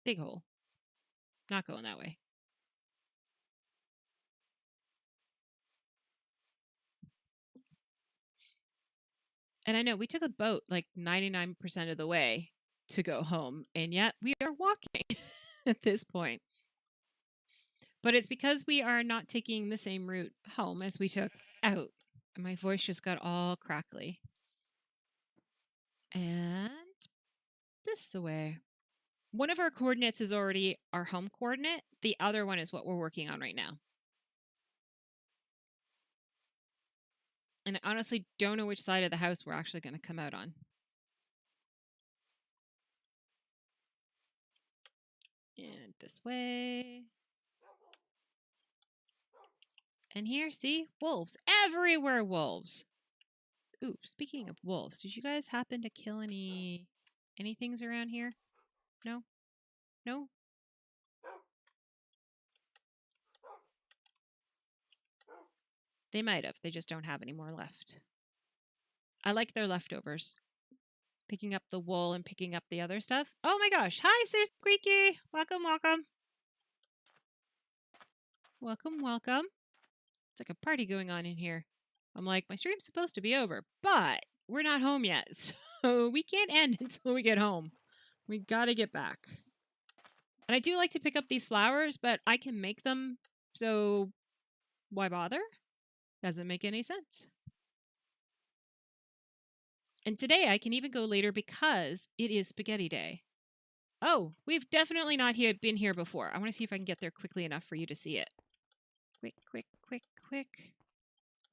Big hole. Not going that way. And I know we took a boat like 99% of the way to go home, and yet we are walking at this point. But it's because we are not taking the same route home as we took out. And my voice just got all crackly. And this way. One of our coordinates is already our home coordinate. The other one is what we're working on right now. And I honestly don't know which side of the house we're actually going to come out on. And this way. And here, see? Wolves. Everywhere wolves. Ooh, speaking of wolves, did you guys happen to kill any things around here? No? No? They might have. They just don't have any more left. I like their leftovers. Picking up the wool and picking up the other stuff. Oh my gosh. Hi, Sir Squeaky. Welcome, welcome. Welcome, welcome. It's like a party going on in here. I'm like, my stream's supposed to be over, but we're not home yet. So we can't end until we get home. We gotta get back. And I do like to pick up these flowers, but I can make them, so why bother? Doesn't make any sense. And today I can even go later because it is spaghetti day. Oh, we've definitely not been here before. I want to see if I can get there quickly enough for you to see it. Quick, quick, quick, quick.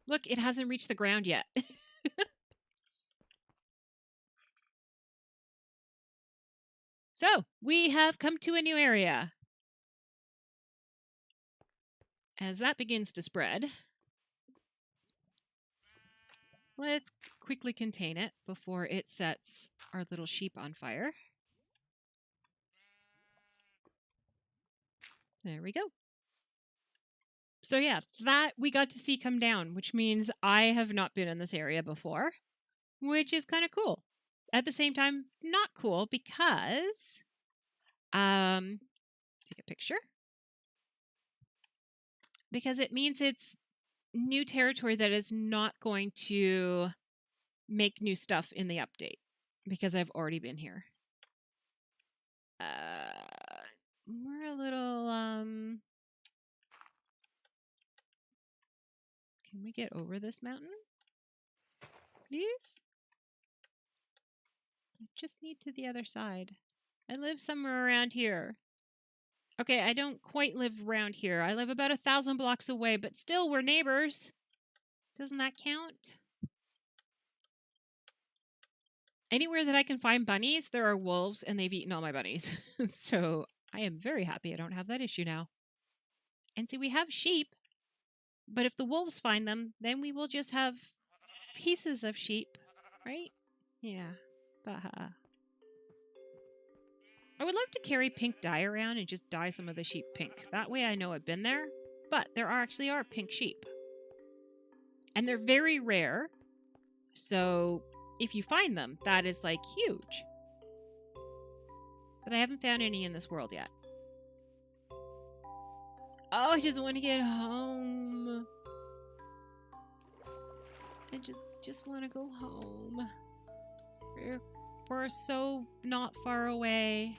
Look, it hasn't reached the ground yet. So, we have come to a new area. As that begins to spread, let's quickly contain it before it sets our little sheep on fire. There we go. So yeah, that we got to see come down, which means I have not been in this area before, which is kind of cool. At the same time, not cool because, take a picture. Because it means it's new territory that is not going to make new stuff in the update because I've already been here. We're a little, can we get over this mountain? Please? I just need to the other side. I live somewhere around here. Okay, I don't quite live around here. I live about 1,000 blocks away, but still, we're neighbors. Doesn't that count? Anywhere that I can find bunnies, there are wolves, and they've eaten all my bunnies. So I am very happy I don't have that issue now. And see, we have sheep, but if the wolves find them, then we will just have pieces of sheep, right? Yeah. Baha. I would love to carry pink dye around and just dye some of the sheep pink. That way I know I've been there. But there actually are pink sheep. And they're very rare. So if you find them, that is like huge. But I haven't found any in this world yet. Oh, I just want to get home. I just want to go home. We're so not far away.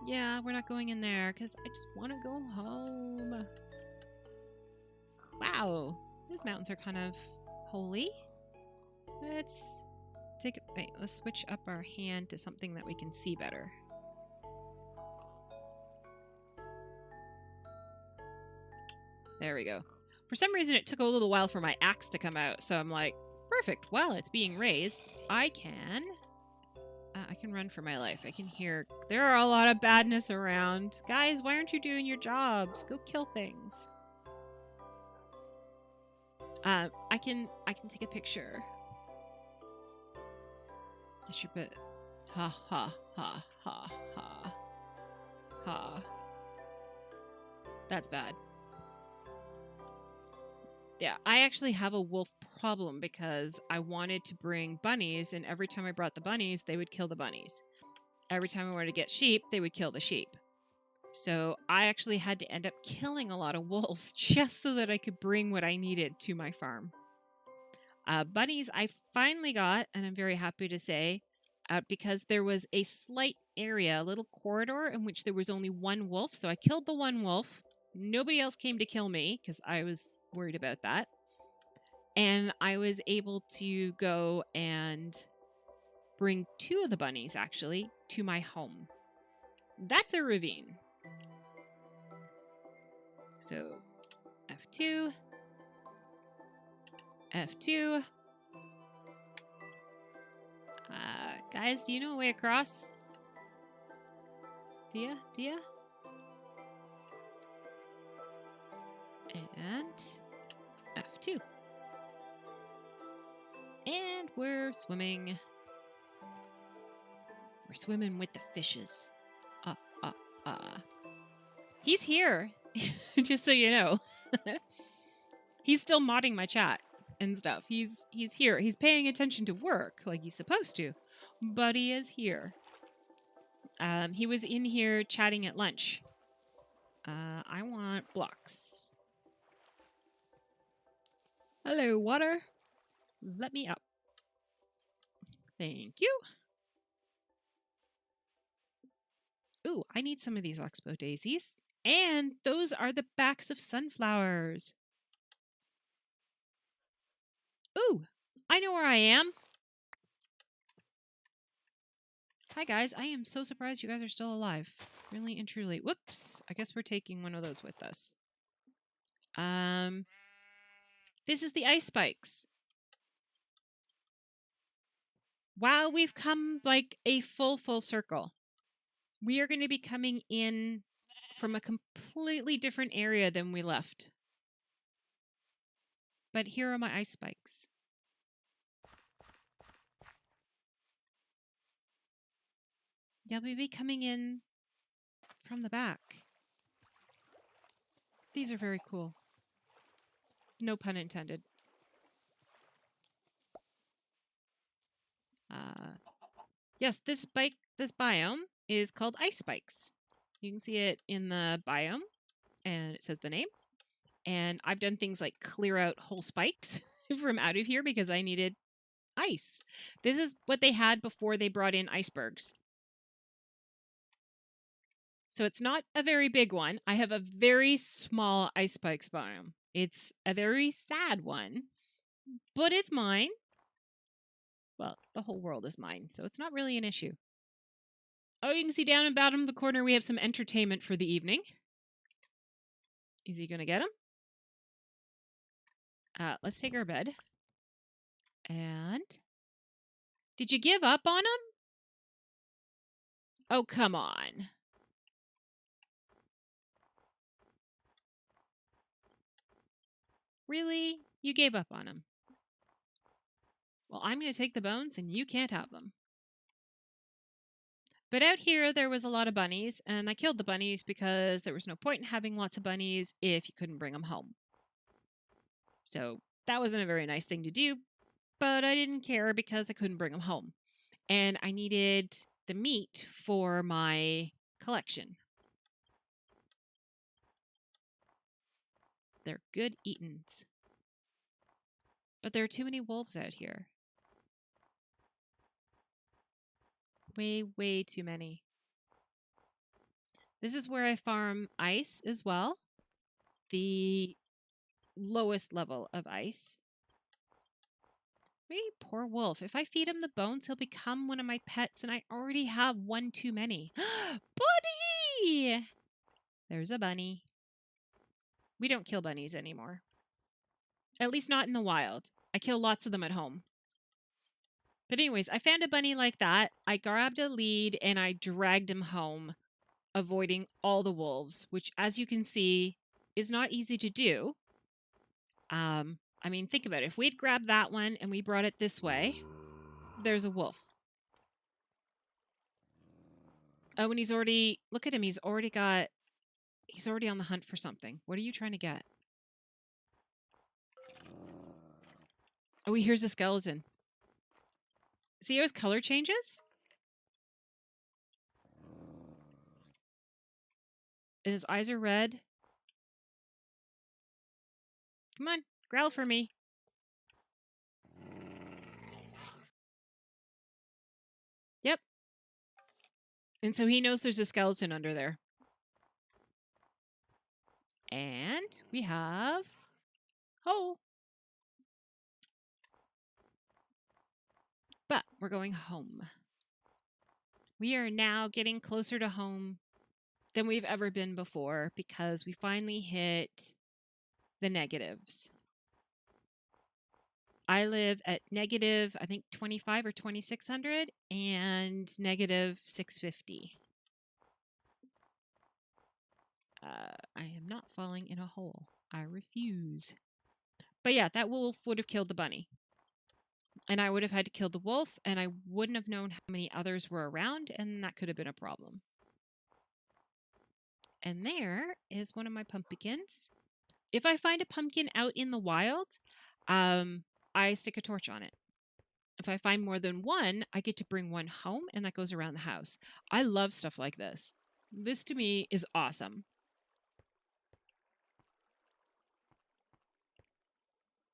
Yeah, we're not going in there because I just want to go home. Wow, these mountains are kind of holy. Let's take it. Wait, let's switch up our hand to something that we can see better. There we go. For some reason, it took a little while for my axe to come out, so I'm like, perfect. While it's being raised, I can run for my life. I can hear there are a lot of badness around. Guys, why aren't you doing your jobs? Go kill things. I can take a picture. I should put ha ha ha ha ha ha. That's bad. Yeah, I actually have a wolf problem because I wanted to bring bunnies, and every time I brought the bunnies, they would kill the bunnies. Every time I wanted to get sheep, they would kill the sheep. So I actually had to end up killing a lot of wolves just so that I could bring what I needed to my farm. Bunnies I finally got, and I'm very happy to say, because there was a slight area, a little corridor in which there was only one wolf. So I killed the one wolf. Nobody else came to kill me because I was worried about that. And I was able to go and bring 2 of the bunnies, actually, to my home. That's a ravine. So F2, F2. Guys, do you know a way across? Do ya? And F2. And we're swimming. We're swimming with the fishes. He's here, just so you know. He's still modding my chat and stuff. He's here. He's paying attention to work like he's supposed to, but he is here. He was in here chatting at lunch. I want blocks. Hello, water. Let me up. Thank you. Ooh, I need some of these oxbow daisies. And those are the backs of sunflowers. Ooh, I know where I am. Hi, guys. I am so surprised you guys are still alive. Really and truly. Whoops. I guess we're taking one of those with us. This is the ice spikes. Wow, we've come like a full circle. We are going to be coming in from a completely different area than we left. But here are my ice spikes. Yeah, we'll be coming in from the back. These are very cool. No pun intended. Yes, this biome is called ice spikes. You can see it in the biome, and it says the name. And I've done things like clear out whole spikes from out of here because I needed ice. This is what they had before they brought in icebergs. So it's not a very big one. I have a very small ice spikes biome. It's a very sad one, but it's mine. Well, the whole world is mine, so it's not really an issue. Oh, you can see down in bottom of the corner we have some entertainment for the evening. Is he going to get him? Let's take our bed. And did you give up on him? Oh, come on. Really? You gave up on him. Well, I'm going to take the bones and you can't have them. But out here, there was a lot of bunnies, and I killed the bunnies because there was no point in having lots of bunnies if you couldn't bring them home. So that wasn't a very nice thing to do, but I didn't care because I couldn't bring them home. And I needed the meat for my collection. They're good eatins. But there are too many wolves out here. Way too many. This is where I farm ice as well. The lowest level of ice. Maybe poor wolf. If I feed him the bones, he'll become one of my pets, and I already have one too many. Bunny! There's a bunny. We don't kill bunnies anymore. At least not in the wild. I kill lots of them at home. But anyways, I found a bunny like that. I grabbed a lead and I dragged him home, avoiding all the wolves, which, as you can see, is not easy to do. I mean, think about it. If we'd grabbed that one and we brought it this way, there's a wolf. Oh, and he's already, look at him. He's already on the hunt for something. What are you trying to get? Oh, here's a skeleton. See how his color changes? And his eyes are red. Come on, growl for me. Yep. And so he knows there's a skeleton under there. And we have... Oh. But we're going home. We are now getting closer to home than we've ever been before because we finally hit the negatives. I live at negative, I think 25 or 2600 and negative 650. I am not falling in a hole. I refuse. But yeah, that wolf would have killed the bunny. And I would have had to kill the wolf, and I wouldn't have known how many others were around, and that could have been a problem. And there is one of my pumpkins. If I find a pumpkin out in the wild, I stick a torch on it. If I find more than one, I get to bring one home, and that goes around the house. I love stuff like this. This to me is awesome.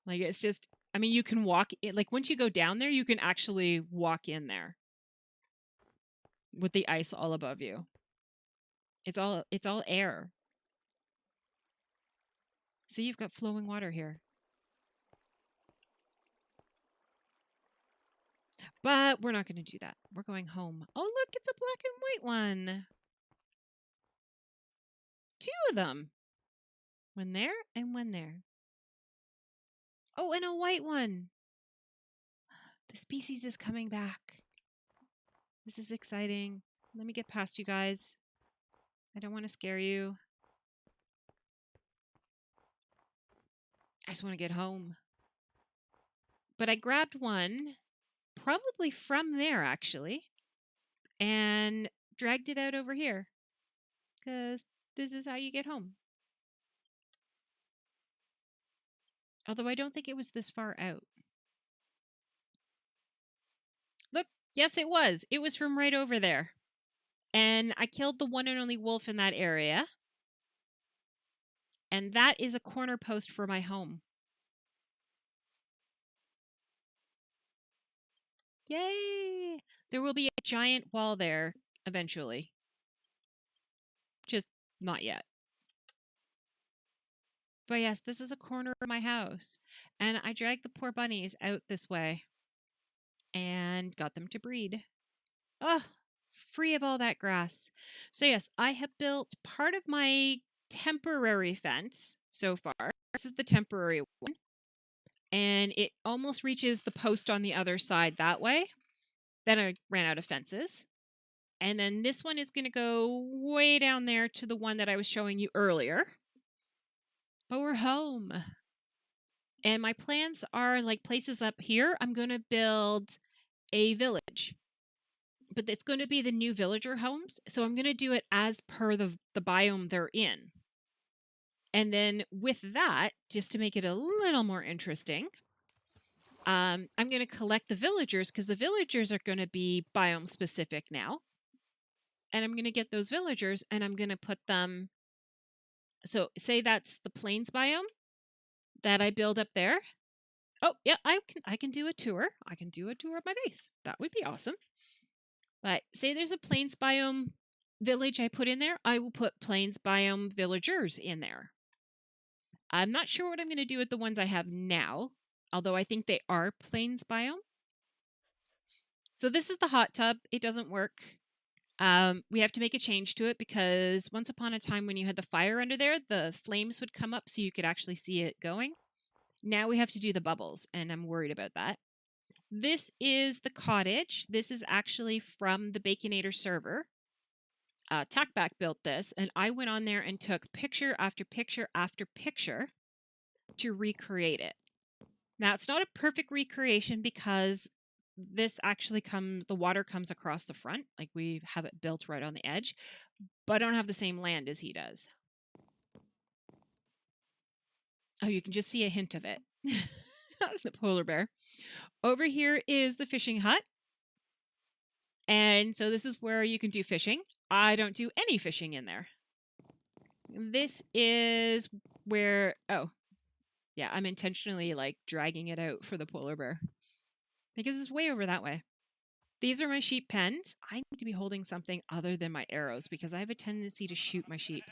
Like, it's just, I mean, you can walk in, like, once you go down there, you can actually walk in there with the ice all above you. It's all air. See, you've got flowing water here. But we're not going to do that. We're going home. Oh, look, it's a black and white one. 2 of them. One there and one there. Oh, and a white one. The species is coming back. This is exciting. Let me get past you guys. I don't want to scare you. I just want to get home. But I grabbed one, probably from there, actually, and dragged it out over here. Because this is how you get home. Although I don't think it was this far out. Look, yes, it was. It was from right over there. And I killed the one and only wolf in that area. And that is a corner post for my home. Yay! There will be a giant wall there eventually. Just not yet. But yes, this is a corner of my house. And I dragged the poor bunnies out this way and got them to breed. Oh, free of all that grass. So yes, I have built part of my temporary fence so far. This is the temporary one. And it almost reaches the post on the other side that way. Then I ran out of fences. And then this one is going to go way down there to the one that I was showing you earlier. But we're home. And my plans are like places up here. I'm going to build a village. But it's going to be the new villager homes. So I'm going to do it as per the biome they're in. And then with that, just to make it a little more interesting, I'm going to collect the villagers because the villagers are going to be biome specific now. And I'm going to get those villagers and I'm going to put them. So say that's the plains biome that I build up there. Oh, yeah, I can do a tour. I can do a tour of my base. That would be awesome. But say there's a plains biome village I put in there. I will put plains biome villagers in there. I'm not sure what I'm going to do with the ones I have now, although I think they are plains biome. So this is the hot tub. It doesn't work. We have to make a change to it because once upon a time when you had the fire under there, the flames would come up so you could actually see it going. Now we have to do the bubbles, and I'm worried about that. This is the cottage. This is actually from the Baconator server. Talkback built this, and I went on there and took picture after picture after picture to recreate it. Now, it's not a perfect recreation because this actually the water comes across the front. Like we have it built right on the edge, but I don't have the same land as he does. Oh, you can just see a hint of it. the polar bear. Over here is the fishing hut. And so this is where you can do fishing. I don't do any fishing in there. This is where, oh, yeah, I'm intentionally like dragging it out for the polar bear because it's way over that way. These are my sheep pens. I need to be holding something other than my arrows because I have a tendency to shoot my sheep.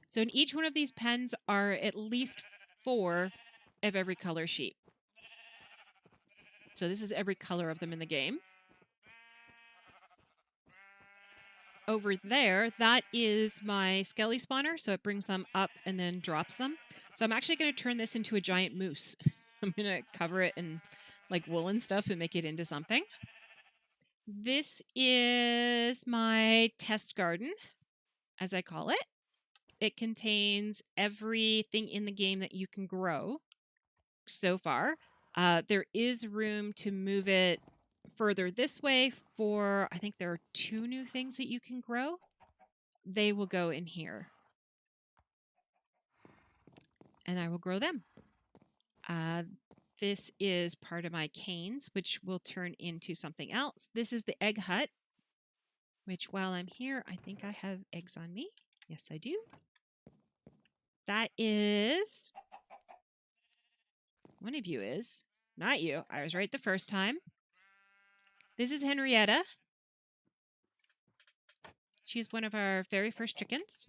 So in each one of these pens are at least 4 of every color sheep. So this is every color of them in the game. Over there, that is my skelly spawner, so it brings them up and then drops them. So I'm actually going to turn this into a giant moose. I'm going to cover it in like wool and stuff and make it into something. This is my test garden, as I call it. It contains everything in the game that you can grow so far. There is room to move it further this way for, I think there are 2 new things that you can grow. They will go in here. And I will grow them. This is part of my canes, which will turn into something else. This is the egg hut, which while I'm here, I think I have eggs on me. Yes, I do. That is... One of you is. Not you. I was right the first time. This is Henrietta. She's one of our very first chickens.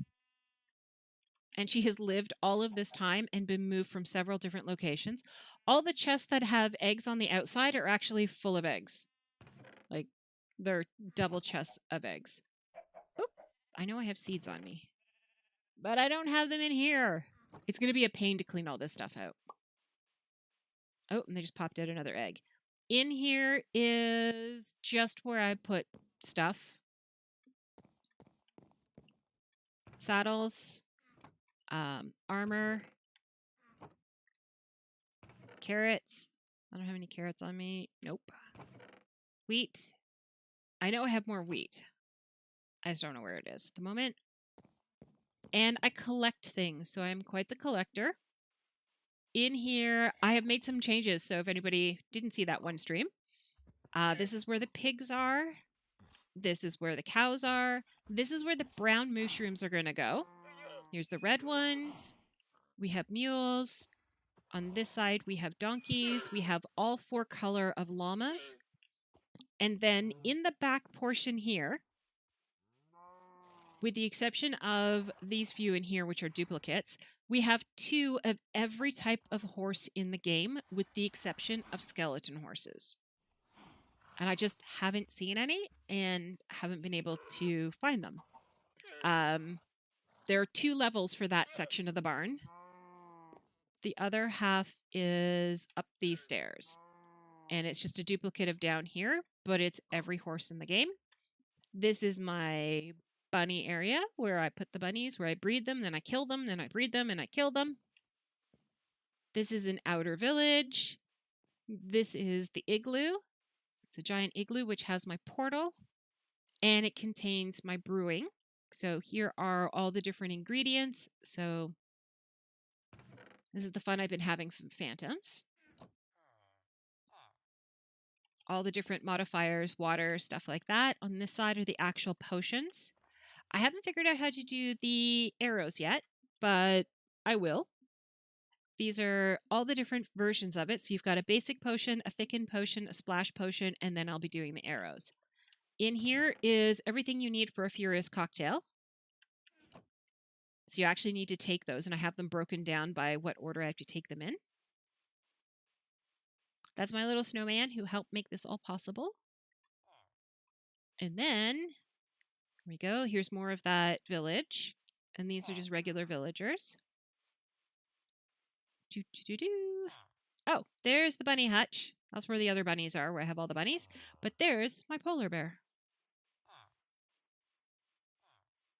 And she has lived all of this time and been moved from several different locations. All the chests that have eggs on the outside are actually full of eggs. Like, they're double chests of eggs. Oop, I know I have seeds on me. But I don't have them in here. It's going to be a pain to clean all this stuff out. Oh, and they just popped out another egg. In here is just where I put stuff. Saddles. Armor. Carrots. I don't have any carrots on me. Nope. Wheat. I know I have more wheat. I just don't know where it is at the moment. And I collect things, so I'm quite the collector. In here, I have made some changes, so if anybody didn't see that one stream, this is where the pigs are. This is where the cows are. This is where the brown mushrooms are going to go. Here's the red ones. We have mules. On this side, we have donkeys. We have all 4 color of llamas. And then in the back portion here, with the exception of these few in here, which are duplicates, we have 2 of every type of horse in the game, with the exception of skeleton horses. And I just haven't seen any and haven't been able to find them. There are 2 levels for that section of the barn. The other half is up these stairs. And it's just a duplicate of down here, but it's every horse in the game. This is my bunny area where I put the bunnies, where I breed them, then I kill them, then I breed them, and I kill them. This is an outer village. This is the igloo. It's a giant igloo which has my portal, and it contains my brewing. So here are all the different ingredients. So this is the fun I've been having from Phantoms. All the different modifiers, water, stuff like that. On this side are the actual potions. I haven't figured out how to do the arrows yet, but I will. These are all the different versions of it. So you've got a basic potion, a thickened potion, a splash potion, and then I'll be doing the arrows. In here is everything you need for a furious cocktail. So you actually need to take those, and I have them broken down by what order I have to take them in. That's my little snowman who helped make this all possible. And then, here we go. Here's more of that village. And these are just regular villagers. Oh, there's the bunny hutch. That's where the other bunnies are, where I have all the bunnies. But there's my polar bear.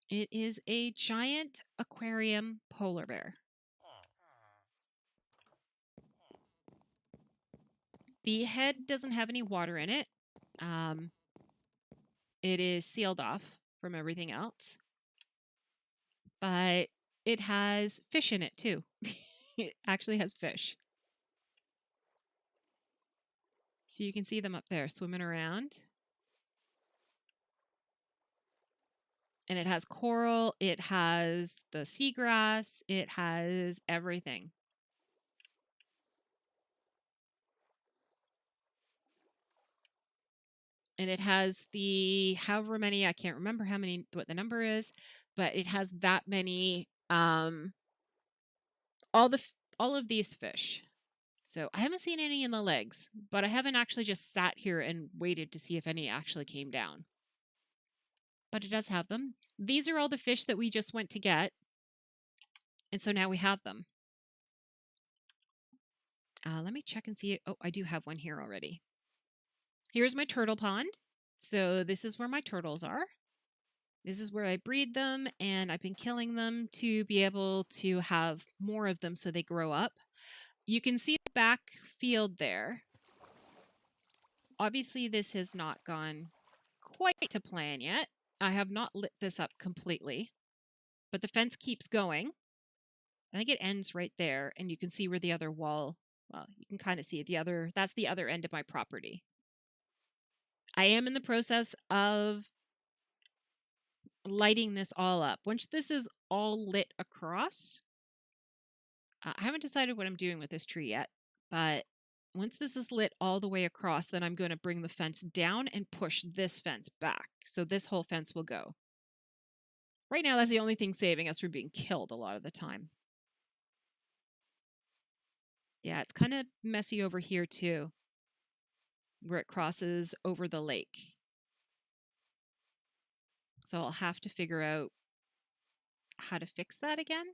It is a giant aquarium polar bear. The head doesn't have any water in it. It is sealed off from everything else. But it has fish in it, too. It actually has fish. So you can see them up there swimming around. And it has coral, it has the seagrass, it has everything. And it has the however many, I can't remember how many, what the number is, but it has that many, all of these fish. So I haven't seen any in the legs, but I haven't actually just sat here and waited to see if any actually came down. But it does have them. These are all the fish that we just went to get. And so now we have them. Let me check and see. Oh, I do have one here already. Here's my turtle pond. So this is where my turtles are. This is where I breed them, and I've been killing them to be able to have more of them so they grow up. You can see the back field there. Obviously, this has not gone quite to plan yet. I have not lit this up completely, but the fence keeps going. I think it ends right there, and you can see where the other wall, well, you can kind of see that's the other end of my property. I am in the process of lighting this all up. Once this is all lit across, I haven't decided what I'm doing with this tree yet, but once this is lit all the way across, then I'm going to bring the fence down and push this fence back. So this whole fence will go. Right now, that's the only thing saving us from being killed a lot of the time. Yeah, it's kind of messy over here too, where it crosses over the lake. So I'll have to figure out how to fix that again,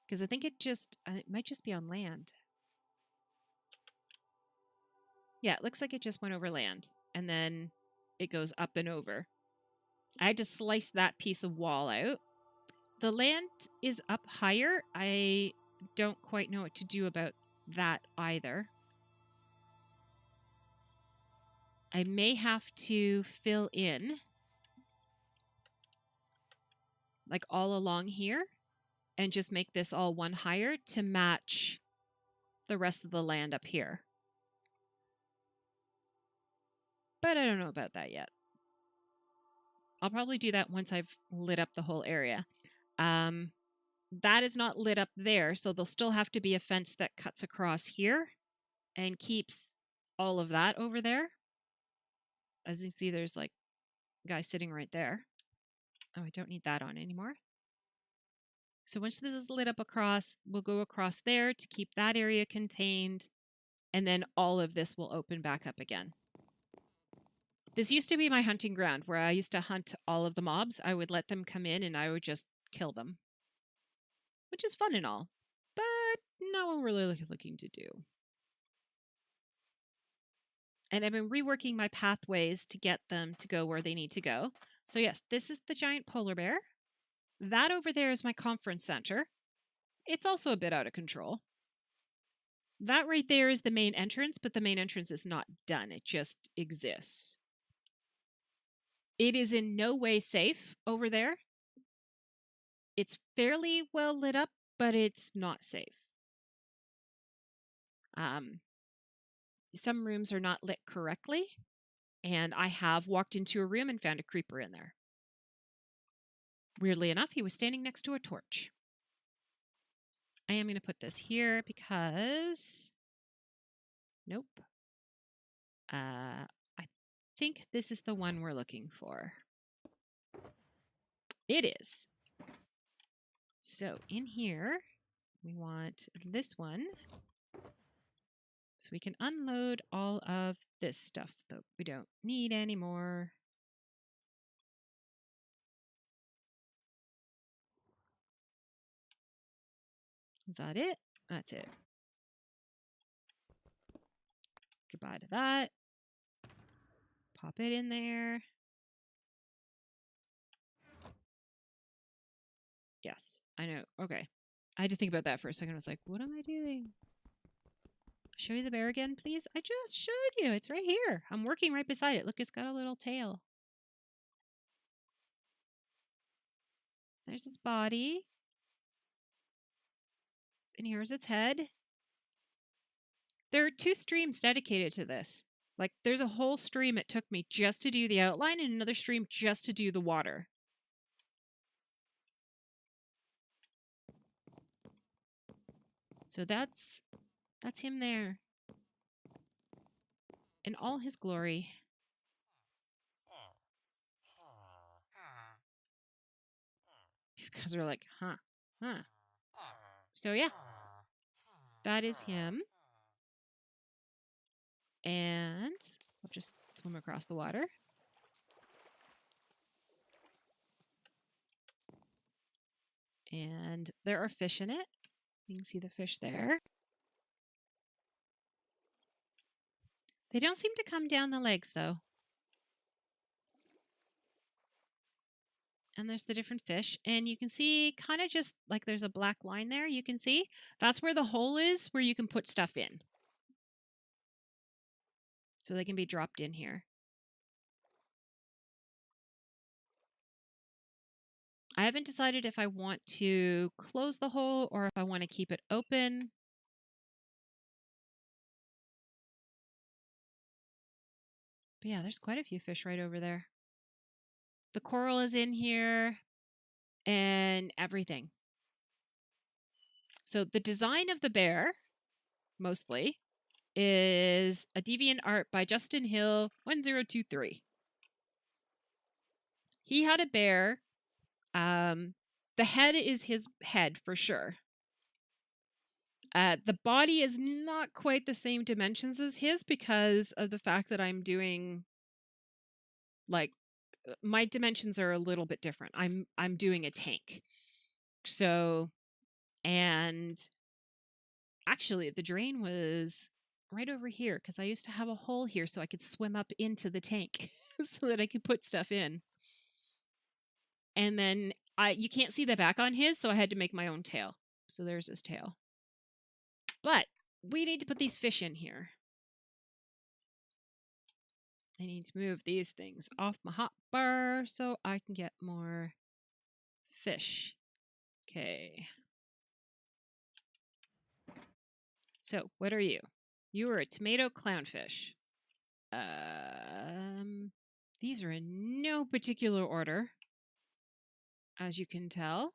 because I think it might just be on land. Yeah, it looks like it just went over land, and then it goes up and over. I had to slice that piece of wall out. The land is up higher. I don't quite know what to do about that either. I may have to fill in, like all along here, and just make this all one higher to match the rest of the land up here. But I don't know about that yet. I'll probably do that once I've lit up the whole area. That is not lit up there, so there'll still have to be a fence that cuts across here and keeps all of that over there. As you see, there's like a guy sitting right there. Oh, I don't need that on anymore. So once this is lit up across, we'll go across there to keep that area contained, and then all of this will open back up again. This used to be my hunting ground where I used to hunt all of the mobs. I would let them come in and I would just kill them, which is fun and all, but not what we're really looking to do. And I've been reworking my pathways to get them to go where they need to go. So yes, this is the giant polar bear. That over there is my conference center. It's also a bit out of control. That right there is the main entrance, but the main entrance is not done. It just exists. It is in no way safe over there. It's fairly well lit up, but it's not safe. Some rooms are not lit correctly, and I have walked into a room and found a creeper in there. Weirdly enough, he was standing next to a torch. I am going to put this here because... Nope. I think this is the one we're looking for. It is. So in here, we want this one. So we can unload all of this stuff that we don't need anymore. Is that it? That's it. Goodbye to that. Pop it in there. Yes, I know. Okay. I had to think about that for a second. I was like, what am I doing? Show you the bear again, please? I just showed you. It's right here. I'm working right beside it. Look, it's got a little tail. There's its body. And here's its head. There are 2 streams dedicated to this. Like, there's a whole stream it took me just to do the outline and another stream just to do the water. So that's him there in all his glory. These guys are like, huh. So yeah, that is him. And I'll just swim across the water. And there are fish in it. You can see the fish there. They don't seem to come down the legs, though. And there's the different fish. And you can see kind of just like there's a black line there. You can see that's where the hole is where you can put stuff in. So they can be dropped in here. I haven't decided if I want to close the hole or if I want to keep it open. But yeah, there's quite a few fish right over there. The coral is in here and everything. So the design of the bear, mostly, is a deviant art by Justin Hill 1023. He had a bear. The head is his head for sure. The body is not quite the same dimensions as his because of the fact that I'm doing, like, my dimensions are a little bit different. I'm doing a tank. So, and actually the drain was right over here because I used to have a hole here so I could swim up into the tank so that I could put stuff in. And then you can't see the back on his, so I had to make my own tail. So there's his tail. But we need to put these fish in here. I need to move these things off my hotbar so I can get more fish. Okay. So, what are you? You are a tomato clownfish. These are in no particular order, as you can tell.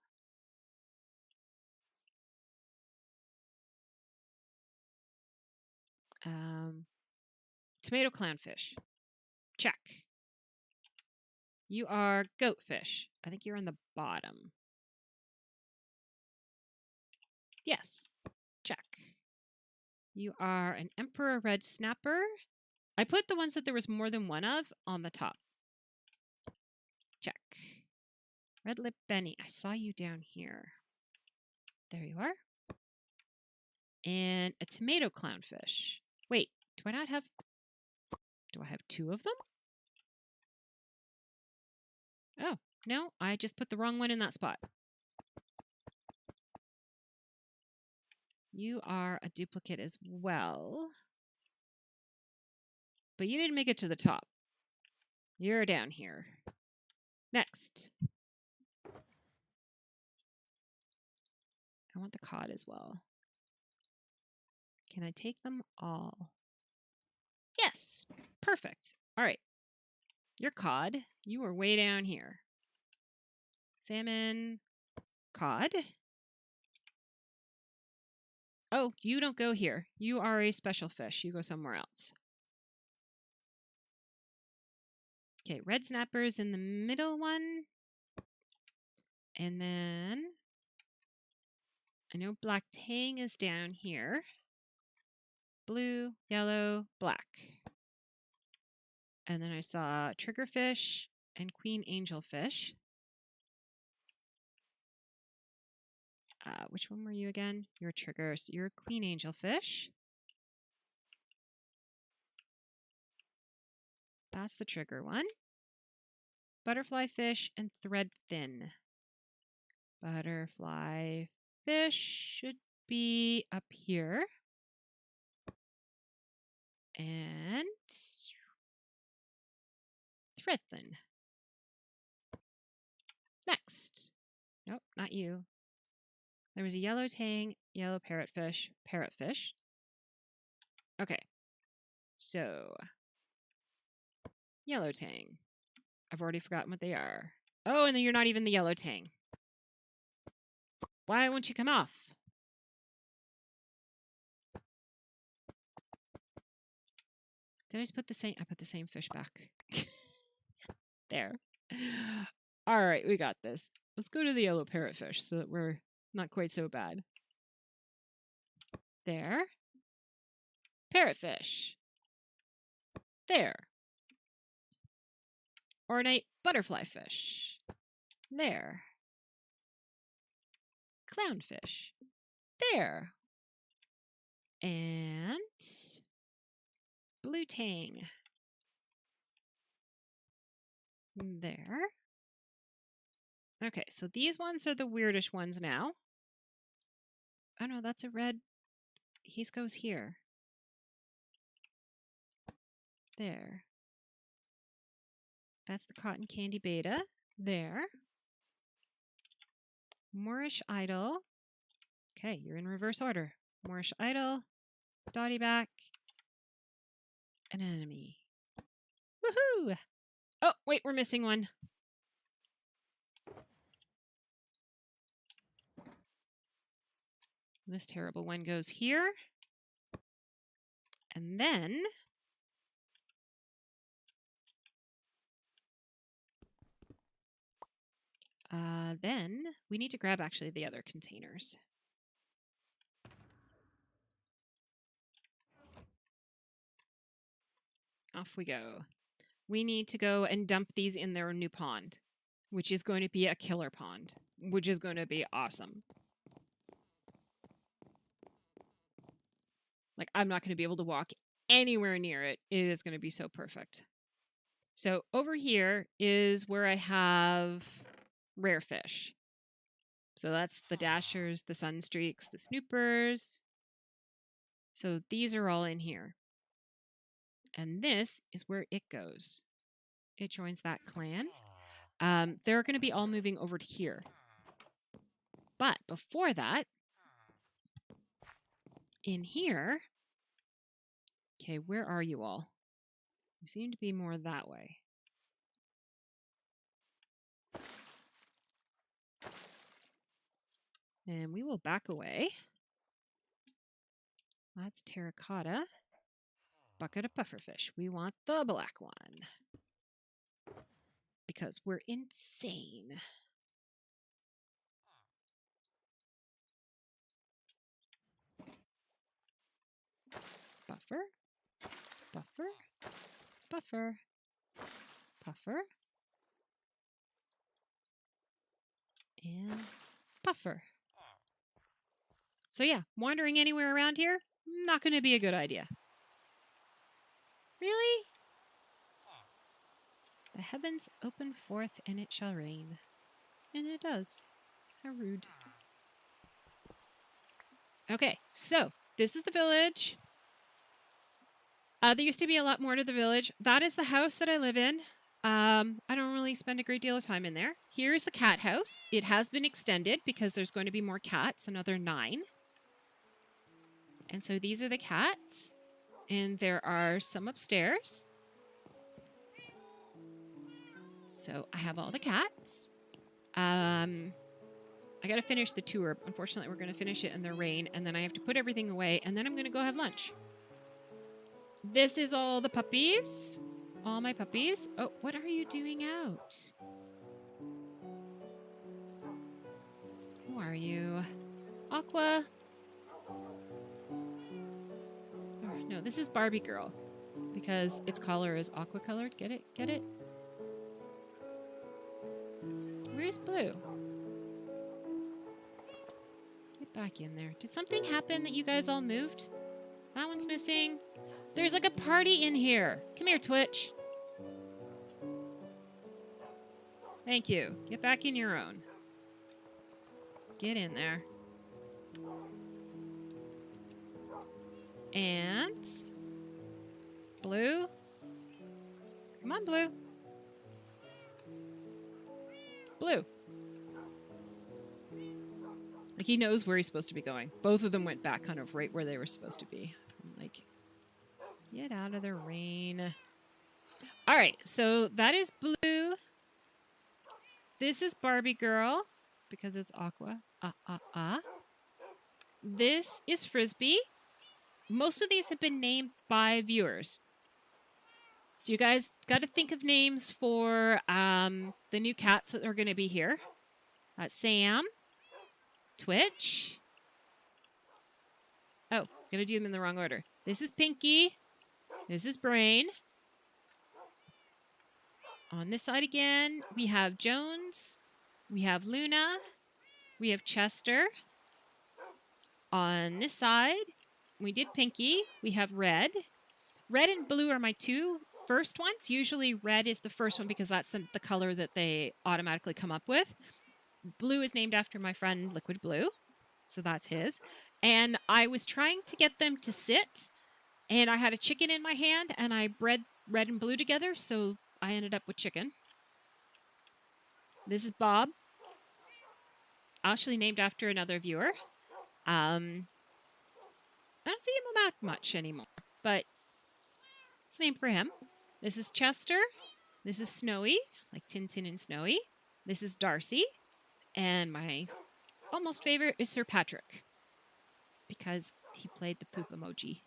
Tomato clownfish. Check. You are goatfish. I think you're on the bottom. Yes. Check. You are an emperor red snapper. I put the ones that there was more than one of on the top. Check. Red lip Benny. I saw you down here. There you are. And a tomato clownfish. Wait, do I have 2 of them? Oh, no, I just put the wrong one in that spot. You are a duplicate as well. But you didn't make it to the top. You're down here. Next. I want the cod as well. Can I take them all? Yes. Perfect. All right. Your cod. You are way down here. Salmon. Cod. Oh, you don't go here. You are a special fish. You go somewhere else. Okay, red snapper's in the middle one. And then I know black tang is down here. Blue, yellow, black. And then I saw triggerfish and queen angelfish. Which one were you again? You're trigger, so you're a queen angelfish. That's the trigger one. Butterfly fish and thread fin. Butterfly fish should be up here. And thread fin. Next. Nope, not you. There was a yellow tang, yellow parrotfish, parrotfish. Okay. So, yellow tang. I've already forgotten what they are. Oh, and then you're not even the yellow tang. Why won't you come off? Did I just put the same? I put the same fish back. There. All right, we got this. Let's go to the yellow parrotfish so that we're not quite so bad. There. Parrotfish. There. Ornate butterfly fish. There. Clownfish. There. And blue tang. There. Okay, so these ones are the weirdish ones now. Oh no, that's a red. He goes here. There. That's the cotton candy beta. There. Moorish idol. Okay, you're in reverse order. Moorish idol. Dotty back. Anemone. Woohoo! Oh, wait, we're missing one. This terrible one goes here. And then we need to grab actually the other containers. Off we go. We need to go and dump these in their new pond, which is going to be a killer pond, which is going to be awesome. Like, I'm not going to be able to walk anywhere near it. It is going to be so perfect. So over here is where I have rare fish. So that's the dashers, the sunstreaks, the snoopers. So these are all in here. And this is where it goes. It joins that clan. They're going to be all moving over to here. But before that, in here, okay, where are you all? You seem to be more that way. And we will back away. That's terracotta. Bucket of pufferfish. We want the black one. Because we're insane. Buffer. Buffer. Buffer. Puffer. And puffer. So yeah, wandering anywhere around here, not going to be a good idea. Really? The heavens open forth and it shall rain. And it does. How rude. Okay, so this is the village. There used to be a lot more to the village. That is the house that I live in. I don't really spend a great deal of time in there. Here's the cat house. It has been extended because there's going to be more cats, another 9. And so these are the cats. And there are some upstairs. So I have all the cats. I got to finish the tour. Unfortunately, we're going to finish it in the rain. And then I have to put everything away. And then I'm going to go have lunch. This is all the puppies. All my puppies. Oh, what are you doing out? Who are you? Aqua. Oh, no, this is Barbie Girl. Because its collar is aqua colored. Get it? Get it? Where's Blue? Get back in there. Did something happen that you guys all moved? That one's missing. There's like a party in here. Come here, Twitch. Thank you. Get back in your own. Get in there. And Blue. Come on, Blue. Blue. Like, he knows where he's supposed to be going. Both of them went back kind of right where they were supposed to be. I'm like, Get out of the rain. All right, so that is Blue. This is Barbie Girl, because it's Aqua. This is Frisbee. Most of these have been named by viewers. So you guys got to think of names for the new cats that are going to be here. Sam, Twitch. Oh, going to do them in the wrong order. This is Pinky. This is Brain. On this side again, we have Jones. We have Luna. We have Chester. On this side, we did Pinky. We have Red. Red and Blue are my two first ones. Usually red is the first one because that's the color that they automatically come up with. Blue is named after my friend Liquid Blue. So that's his. And I was trying to get them to sit. And I had a chicken in my hand. And I bred Red and Blue together. So I ended up with chicken. This is Bob. Actually named after another viewer. I don't see him about much anymore. But it's named for him. This is Chester. This is Snowy, like Tintin and Snowy. This is Darcy. And my almost favorite is Sir Patrick, because he played the poop emoji.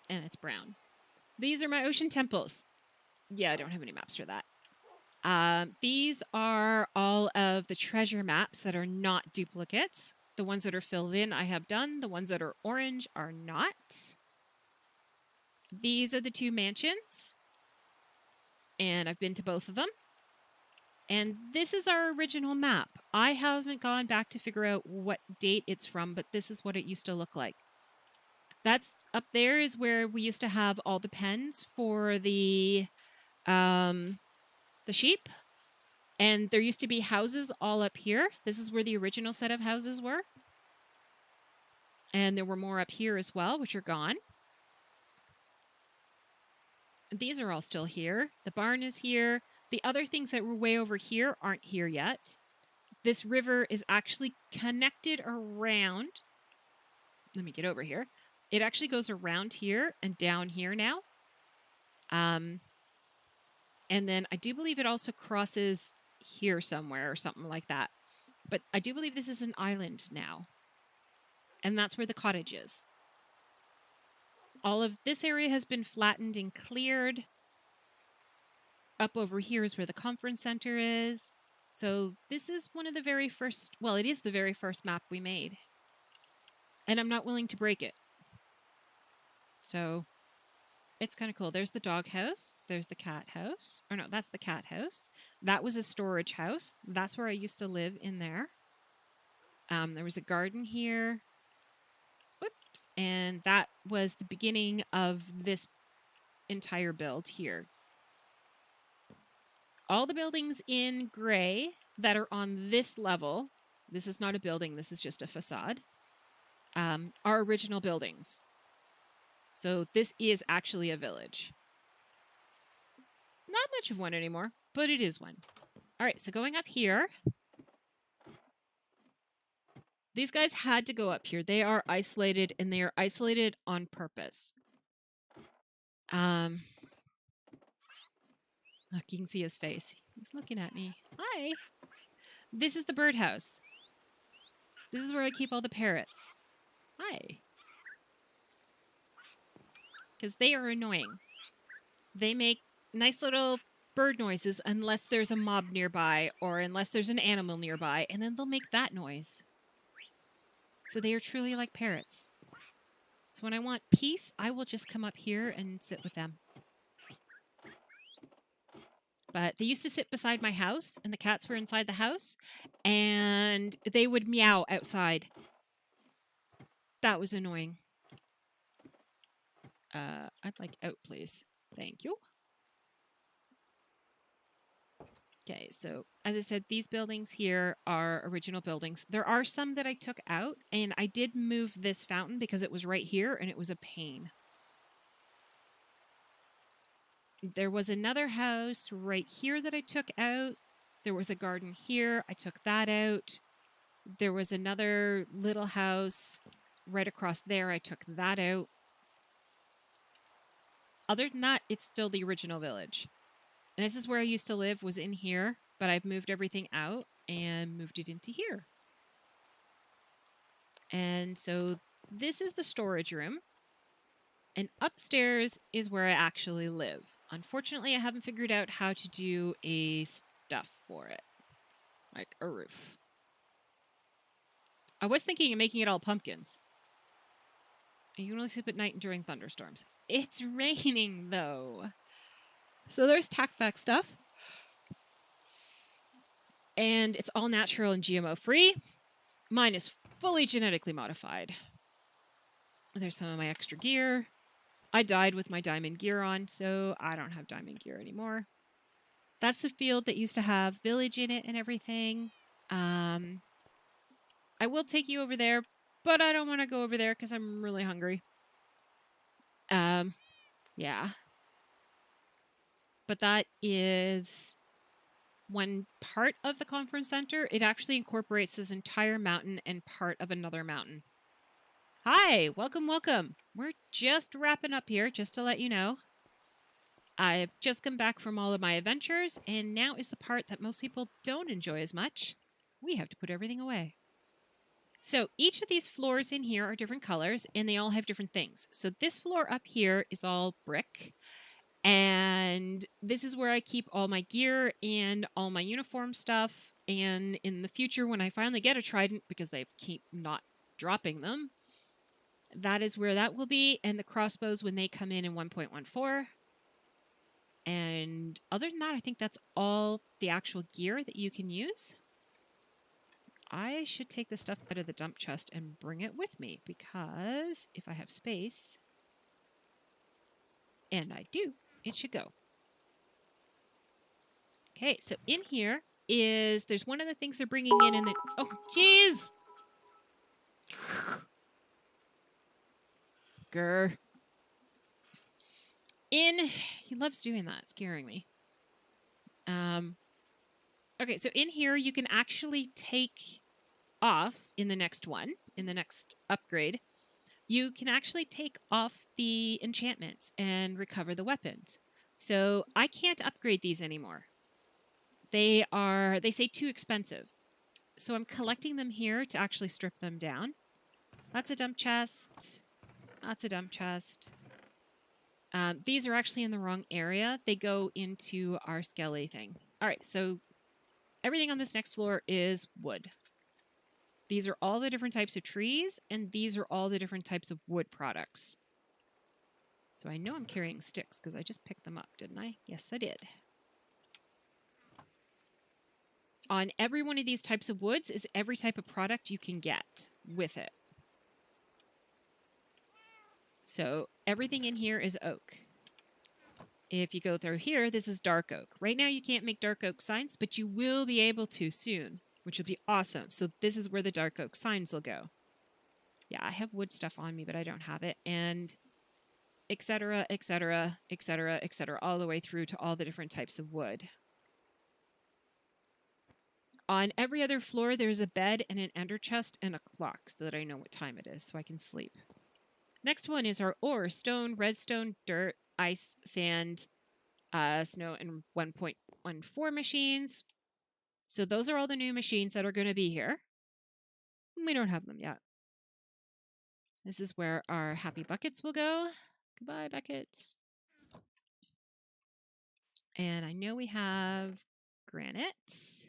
And it's brown. These are my ocean temples. Yeah, I don't have any maps for that. These are all of the treasure maps that are not duplicates. The ones that are filled in I have done. The ones that are orange are not. These are the two mansions. And I've been to both of them. And this is our original map. I haven't gone back to figure out what date it's from, but this is what it used to look like. That's up there is where we used to have all the pens for the sheep. And there used to be houses all up here. This is where the original set of houses were. And there were more up here as well, which are gone. These are all still here. The barn is here. The other things that were way over here aren't here yet. This river is actually connected around. Let me get over here. It actually goes around here and down here now. And then I do believe it also crosses here somewhere or something like that. But I do believe this is an island now. And that's where the cottage is. All of this area has been flattened and cleared. Up over here is where the conference center is. So this is one of the very first, well, it is the very first map we made. And I'm not willing to break it. So it's kind of cool. There's the dog house. There's the cat house. Or no, that's the cat house. That was a storage house. That's where I used to live in there. There was a garden here. Whoops. And that was the beginning of this entire build here. All the buildings in gray that are on this level, this is not a building, this is just a facade, are original buildings. So this is actually a village. Not much of one anymore, but it is one. All right, so going up here, these guys had to go up here. They are isolated, and they are isolated on purpose. Look, you can see his face. He's looking at me. Hi. This is the birdhouse. This is where I keep all the parrots. Hi. Because they are annoying. They make nice little bird noises unless there's a mob nearby or unless there's an animal nearby, and then they'll make that noise. So they are truly like parrots. So when I want peace, I will just come up here and sit with them. But they used to sit beside my house, and the cats were inside the house, and they would meow outside. That was annoying. I'd like out, please. Thank you. Okay, so as I said, these buildings here are original buildings. There are some that I took out, and I did move this fountain because it was right here, and it was a pain. There was another house right here that I took out. There was a garden here. I took that out. There was another little house right across there. I took that out. Other than that, it's still the original village. And this is where I used to live, was in here, but I've moved everything out and moved it into here. And so this is the storage room. And upstairs is where I actually live. Unfortunately, I haven't figured out how to do a stuff for it. Like a roof. I was thinking of making it all pumpkins. You can only sleep at night and during thunderstorms. It's raining, though. So there's tackback stuff. And it's all natural and GMO free. Mine is fully genetically modified. There's some of my extra gear. I died with my diamond gear on, so I don't have diamond gear anymore. That's the field that used to have village in it and everything. I will take you over there, but I don't want to go over there because I'm really hungry. Yeah. But that is one part of the conference center. It actually incorporates this entire mountain and part of another mountain. Hi, welcome, welcome. We're just wrapping up here, just to let you know. I've just come back from all of my adventures, and now is the part that most people don't enjoy as much. We have to put everything away. So each of these floors in here are different colors, and they all have different things. So this floor up here is all brick, and this is where I keep all my gear and all my uniform stuff. And in the future, when I finally get a trident, because they keep not dropping them, that is where that will be. And the crossbows when they come in 1.14. And other than that, I think that's all the actual gear that you can use. I should take the stuff out of the dump chest and bring it with me, because if I have space, and I do, it should go. Okay, so in here is, there's one of the things they're bringing in the, oh, jeez! Grr. He loves doing that, scaring me. Okay, so in here you can actually take off in the next one, in the next upgrade, you can actually take off the enchantments and recover the weapons. So I can't upgrade these anymore. They say too expensive. So I'm collecting them here to actually strip them down. That's a dump chest. That's a dump chest. These are actually in the wrong area. They go into our skelly thing. All right, so everything on this next floor is wood. These are all the different types of trees, and these are all the different types of wood products. So I know I'm carrying sticks because I just picked them up, didn't I? Yes, I did. On every one of these types of woods is every type of product you can get with it. So everything in here is oak. If you go through here, this is dark oak. Right now you can't make dark oak signs, but you will be able to soon, which will be awesome. So this is where the dark oak signs will go. Yeah, I have wood stuff on me, but I don't have it. And etc., etc., etc., etc., all the way through to all the different types of wood. On every other floor, there's a bed and an ender chest and a clock so that I know what time it is so I can sleep. Next one is our ore, stone, redstone, dirt, ice, sand, snow, and 1.14 machines. So those are all the new machines that are going to be here. We don't have them yet. This is where our happy buckets will go. Goodbye, buckets. And I know we have granite.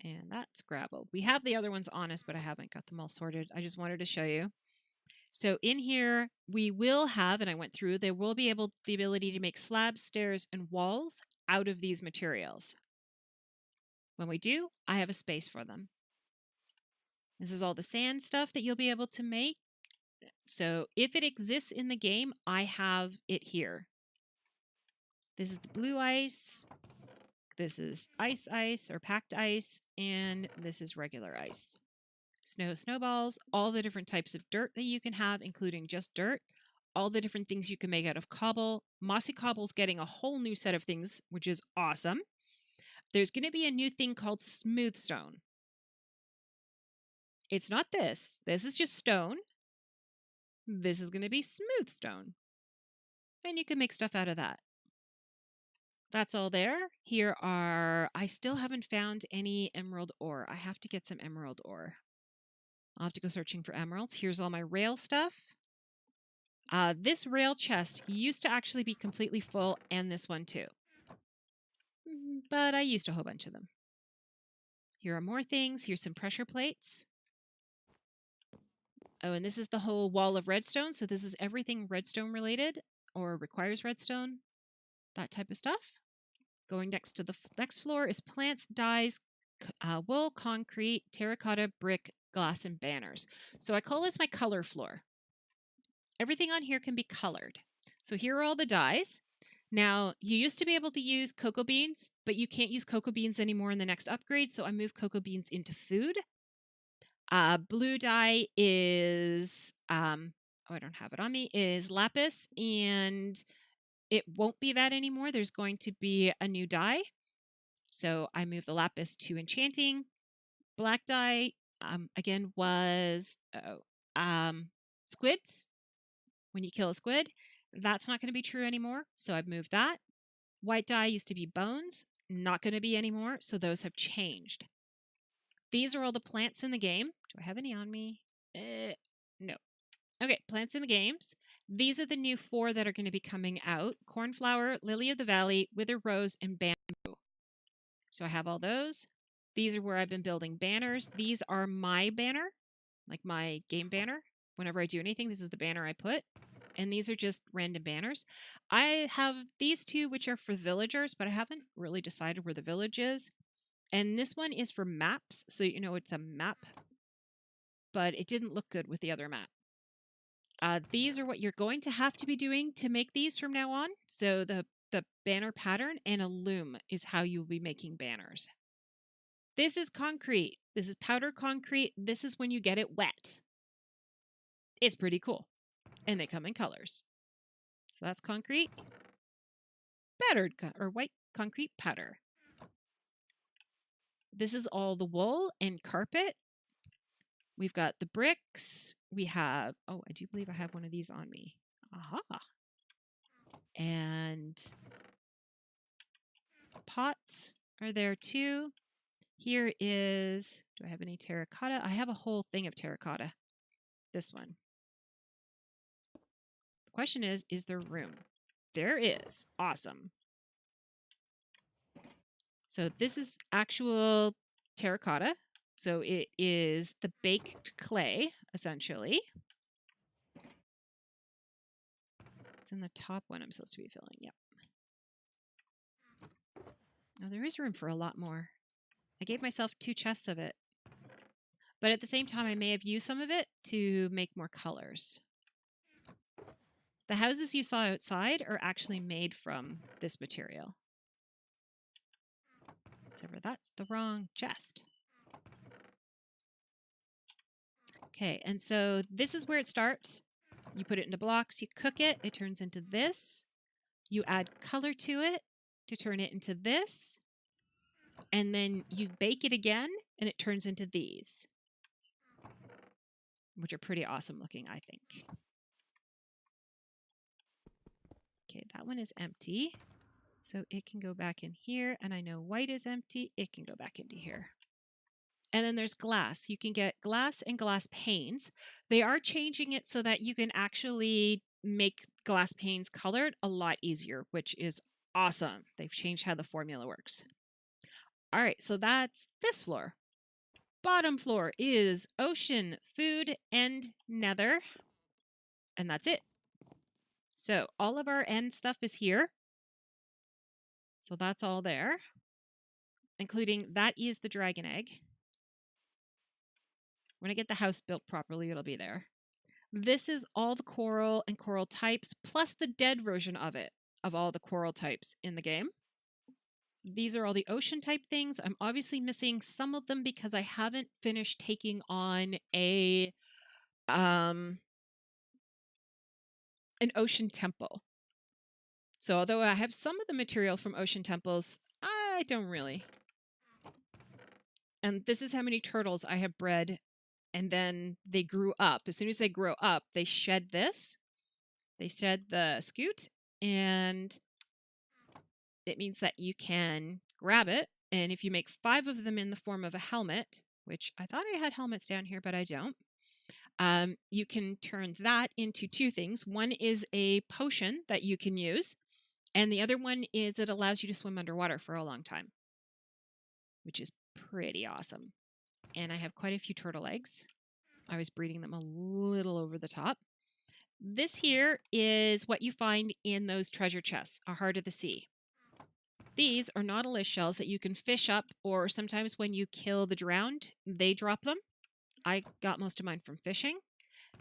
And that's gravel. We have the other ones on us, but I haven't got them all sorted. I just wanted to show you. So in here, we will have, and I went through, there will be the ability to make slabs, stairs, and walls out of these materials. When we do, I have a space for them. This is all the sand stuff that you'll be able to make. So if it exists in the game, I have it here. This is the blue ice. This is ice or packed ice, and this is regular ice. Snow snowballs, all the different types of dirt that you can have, including just dirt, all the different things you can make out of cobble. Mossy cobble's getting a whole new set of things, which is awesome. There's going to be a new thing called smooth stone. It's not this. This is just stone. This is going to be smooth stone. and you can make stuff out of that. That's all there. Here are, I still haven't found any emerald ore. I have to get some emerald ore. I'll have to go searching for emeralds. Here's all my rail stuff. This rail chest used to actually be completely full, and this one too. But I used a whole bunch of them. Here are more things. Here's some pressure plates. Oh, and this is the whole wall of redstone. So this is everything redstone related or requires redstone, that type of stuff. Going next to the next floor is plants, dyes, wool, concrete, terracotta, brick, glass, and banners. So I call this my color floor. Everything on here can be colored. So here are all the dyes. Now, you used to be able to use cocoa beans, but you can't use cocoa beans anymore in the next upgrade, so I moved cocoa beans into food. Blue dye is, oh, I don't have it on me, is lapis, and it won't be that anymore. There's going to be a new dye. So I moved the lapis to enchanting. Black dye, again, was squids. When you kill a squid, that's not going to be true anymore. So I've moved that. White dye used to be bones, not going to be anymore. So those have changed. These are all the plants in the game. Do I have any on me? No. Okay, plants in the games. These are the new 4 that are going to be coming out. Cornflower, lily of the valley, wither rose, and bamboo. So I have all those. These are where I've been building banners. These are my banner, like my game banner. Whenever I do anything, this is the banner I put. And these are just random banners. I have these 2, which are for villagers, but I haven't really decided where the village is. And this one is for maps, so you know it's a map. But it didn't look good with the other map. These are what you're going to have to be doing to make these from now on. So the banner pattern and a loom is how you'll be making banners. This is concrete. This is powdered concrete. This is when you get it wet. It's pretty cool. And they come in colors. So that's concrete. Powdered or white concrete powder. This is all the wool and carpet. We've got the bricks. We have, oh, I do believe I have one of these on me. Aha. And pots are there too. Here is, do I have any terracotta? I have a whole thing of terracotta. This one. The question is there room? There is. Awesome. So this is actual terracotta. So it is the baked clay, essentially. It's in the top one I'm supposed to be filling. Yep. Now there is room for a lot more. I gave myself 2 chests of it. But at the same time, I may have used some of it to make more colors. The houses you saw outside are actually made from this material. Except for that's the wrong chest. Okay, and so this is where it starts. You put it into blocks, you cook it, it turns into this. You add color to it to turn it into this. And then you bake it again, and it turns into these. Which are pretty awesome looking, I think. Okay, that one is empty. So it can go back in here, and I know white is empty. It can go back into here. And then there's glass. You can get glass and glass panes. They are changing it so that you can actually make glass panes colored a lot easier, which is awesome. They've changed how the formula works. All right, so that's this floor. Bottom floor is ocean, food, and nether. And that's it. So all of our end stuff is here. So that's all there, including that is the dragon egg. When I get the house built properly, it'll be there. This is all the coral and coral types, plus the dead version of it, of all the coral types in the game. These are all the ocean type things. I'm obviously missing some of them because I haven't finished taking on an ocean temple. So although I have some of the material from ocean temples, I don't really. And this is how many turtles I have bred. And then they grew up. As soon as they grow up, they shed this. They shed the scoot, and it means that you can grab it, and if you make 5 of them in the form of a helmet, which I thought I had helmets down here, but I don't, you can turn that into 2 things. One is a potion that you can use, and the other one is it allows you to swim underwater for a long time, which is pretty awesome. And I have quite a few turtle eggs. I was breeding them a little over the top. This here is what you find in those treasure chests, a heart of the sea. These are nautilus shells that you can fish up, or sometimes when you kill the drowned, they drop them. I got most of mine from fishing.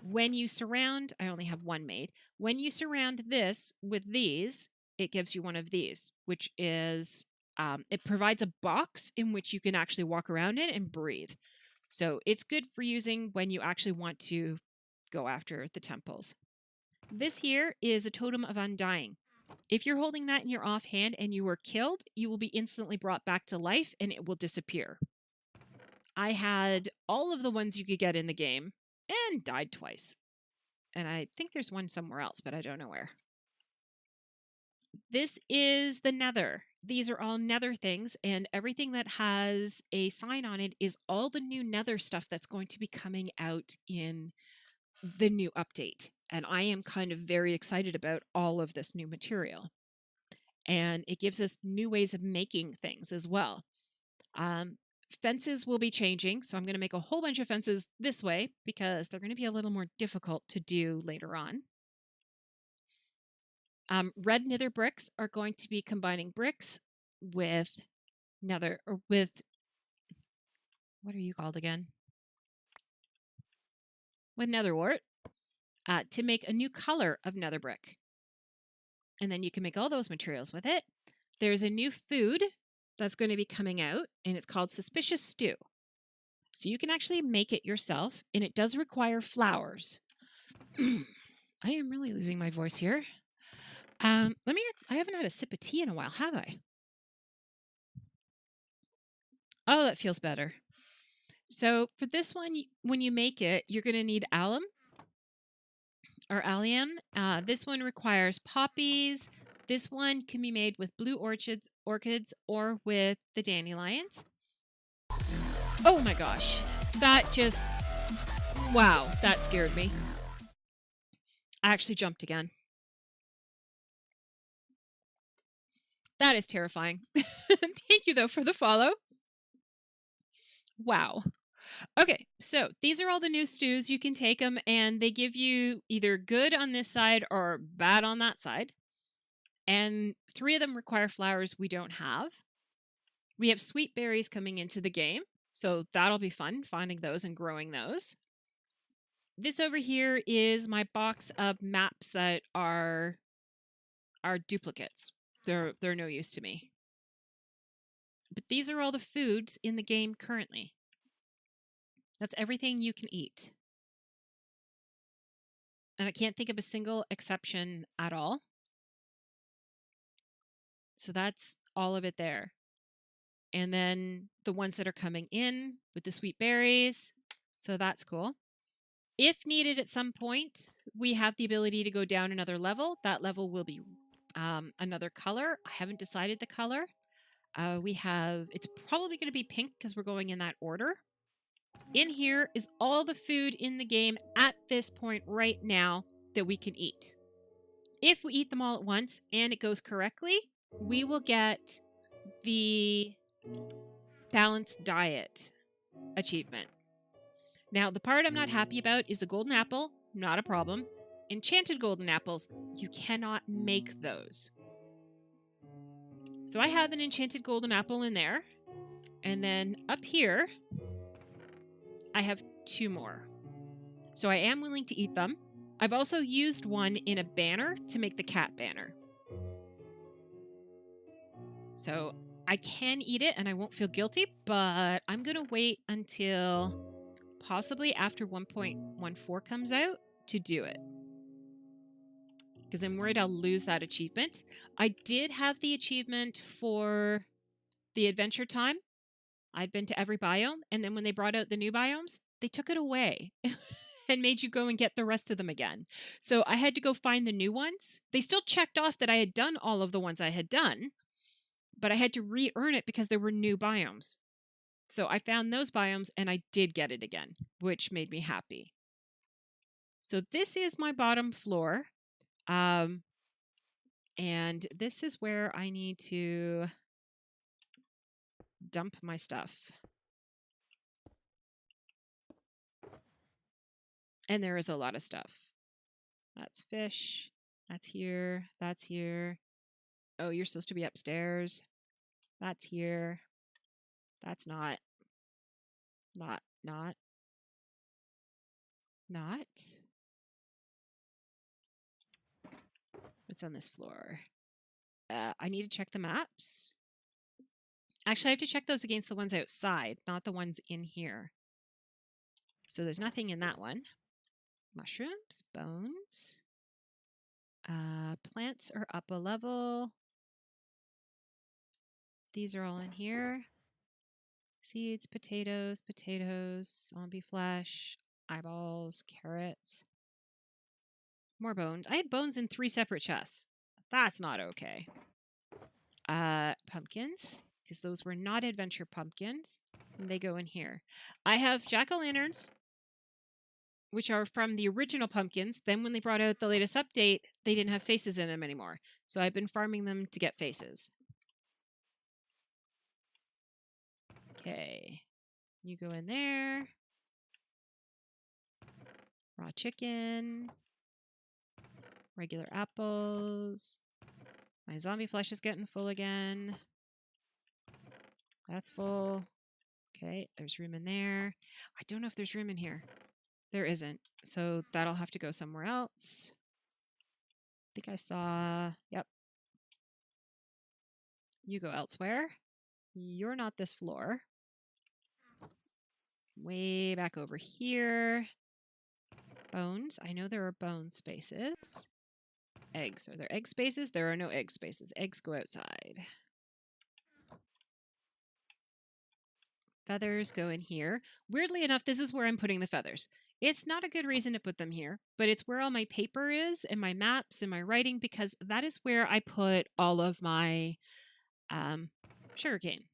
When you surround, I only have one made. When you surround this with these, it gives you one of these, which is, it provides a box in which you can actually walk around in and breathe. So it's good for using when you actually want to go after the temples. This here is a totem of undying. If you're holding that in your offhand and you were killed, you will be instantly brought back to life and it will disappear. I had all of the ones you could get in the game and died twice. And I think there's one somewhere else, but I don't know where. This is the nether. These are all nether things, and everything that has a sign on it is all the new nether stuff that's going to be coming out in the new update. And I am kind of very excited about all of this new material. And it gives us new ways of making things as well. Fences will be changing, so I'm going to make a whole bunch of fences this way because they're going to be a little more difficult to do later on. Red nether bricks are going to be combining bricks with nether, or with, what are you called again? With nether wart, to make a new color of nether brick. And then you can make all those materials with it. There's a new food that's going to be coming out, and it's called Suspicious Stew. So you can actually make it yourself, and it does require flowers. I am really losing my voice here. I haven't had a sip of tea in a while, have I? Oh, that feels better. So for this one, when you make it, you're going to need alum or allium. This one requires poppies. This one can be made with blue orchids or with the dandelions. Oh my gosh. Wow, that scared me. I actually jumped again. That is terrifying. Thank you, though, for the follow. Wow. Okay, so these are all the new stews. You can take them, and they give you either good on this side or bad on that side. And 3 of them require flowers we don't have. We have sweet berries coming into the game, so that'll be fun, finding those and growing those. This over here is my box of maps that are duplicates. They're no use to me. But these are all the foods in the game currently. That's everything you can eat. And I can't think of a single exception at all. So that's all of it there. And then the ones that are coming in with the sweet berries. So that's cool. If needed at some point, we have the ability to go down another level. That level will be another color. I haven't decided the color. It's probably going to be pink because we're going in that order. In here is all the food in the game at this point right now that we can eat. If we eat them all at once and it goes correctly, we will get the balanced diet achievement. Now, the part I'm not happy about is a golden apple, not a problem. Enchanted golden apples, you cannot make those. So I have an enchanted golden apple in there. And then up here, I have 2 more. So I am willing to eat them. I've also used one in a banner to make the cat banner. So I can eat it and I won't feel guilty, but I'm going to wait until possibly after 1.14 comes out to do it. Because I'm worried I'll lose that achievement. I did have the achievement for the adventure time. I'd been to every biome, and then when they brought out the new biomes, they took it away. and made you go and get the rest of them again. So I had to go find the new ones. They still checked off that I had done all of the ones I had done, but I had to re-earn it because there were new biomes. So I found those biomes and I did get it again, which made me happy. So this is my bottom floor. And this is where I need to dump my stuff. And there is a lot of stuff. That's fish. That's here. That's here. Oh, you're supposed to be upstairs. That's here. That's not. Not. What's on this floor? I need to check the maps. Actually, I have to check those against the ones outside, not the ones in here. So there's nothing in that one. Mushrooms, bones. Plants are up a level. These are all in here. Seeds, potatoes, zombie flesh, eyeballs, carrots. More bones. I had bones in 3 separate chests. That's not okay. Pumpkins, because those were not adventure pumpkins. And they go in here. I have jack-o'-lanterns, which are from the original pumpkins. Then when they brought out the latest update, they didn't have faces in them anymore. So I've been farming them to get faces. Okay. You go in there. Raw chicken. Regular apples. My zombie flesh is getting full again. That's full. Okay, there's room in there. I don't know if there's room in here. There isn't. So that'll have to go somewhere else. I think I saw... Yep. You go elsewhere. You're not this floor. Way back over here. Bones. I know there are bone spaces. Eggs. Are there egg spaces? There are no egg spaces. Eggs go outside. Feathers go in here. Weirdly enough, this is where I'm putting the feathers. It's not a good reason to put them here, but it's where all my paper is and my maps and my writing, because that is where I put all of my sugarcane.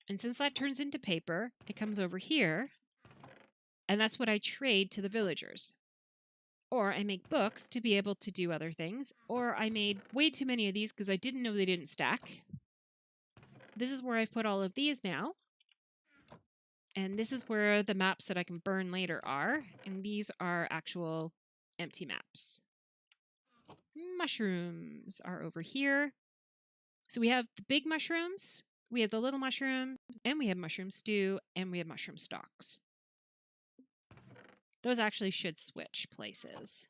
And since that turns into paper, it comes over here, and that's what I trade to the villagers. Or I make books to be able to do other things, or I made way too many of these because I didn't know they didn't stack. This is where I've put all of these now. And this is where the maps that I can burn later are. And these are actual empty maps. Mushrooms are over here. So we have the big mushrooms, we have the little mushroom, and we have mushroom stew, and we have mushroom stalks. Those actually should switch places.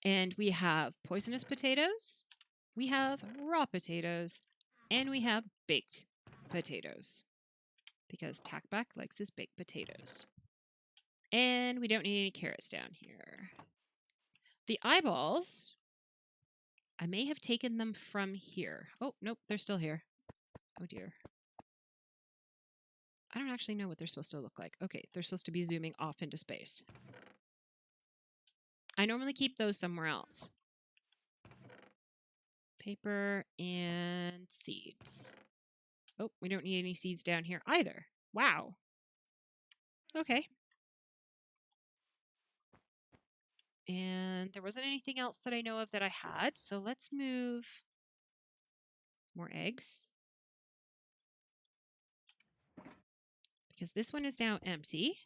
And we have poisonous potatoes, we have raw potatoes, and we have baked potatoes. Because Tackback likes his baked potatoes. And we don't need any carrots down here. The eyeballs, I may have taken them from here. Oh, nope, they're still here. Oh dear. I don't actually know what they're supposed to look like. Okay, they're supposed to be zooming off into space. I normally keep those somewhere else. Paper and seeds. Oh, we don't need any seeds down here either. Wow. Okay. And there wasn't anything else that I know of that I had, so let's move more eggs. Because this one is now empty.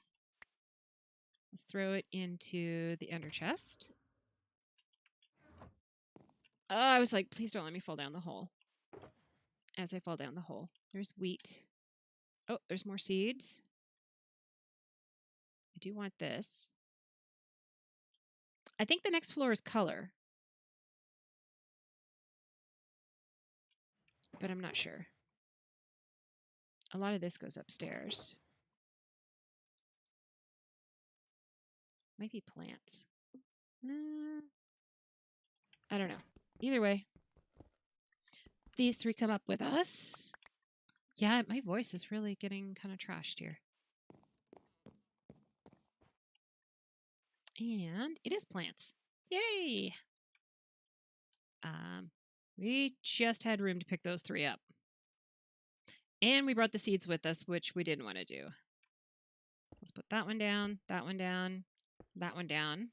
Let's throw it into the ender chest. Oh, I was like, please don't let me fall down the hole. As I fall down the hole. There's wheat. Oh, there's more seeds. I do want this. I think the next floor is color. But I'm not sure. A lot of this goes upstairs. Might be plants. I don't know. Either way. These 3 come up with us. Yeah, my voice is really getting kind of trashed here. And it is plants. Yay! We just had room to pick those 3 up. And we brought the seeds with us, which we didn't want to do. Let's put that one down, that one down, that one down.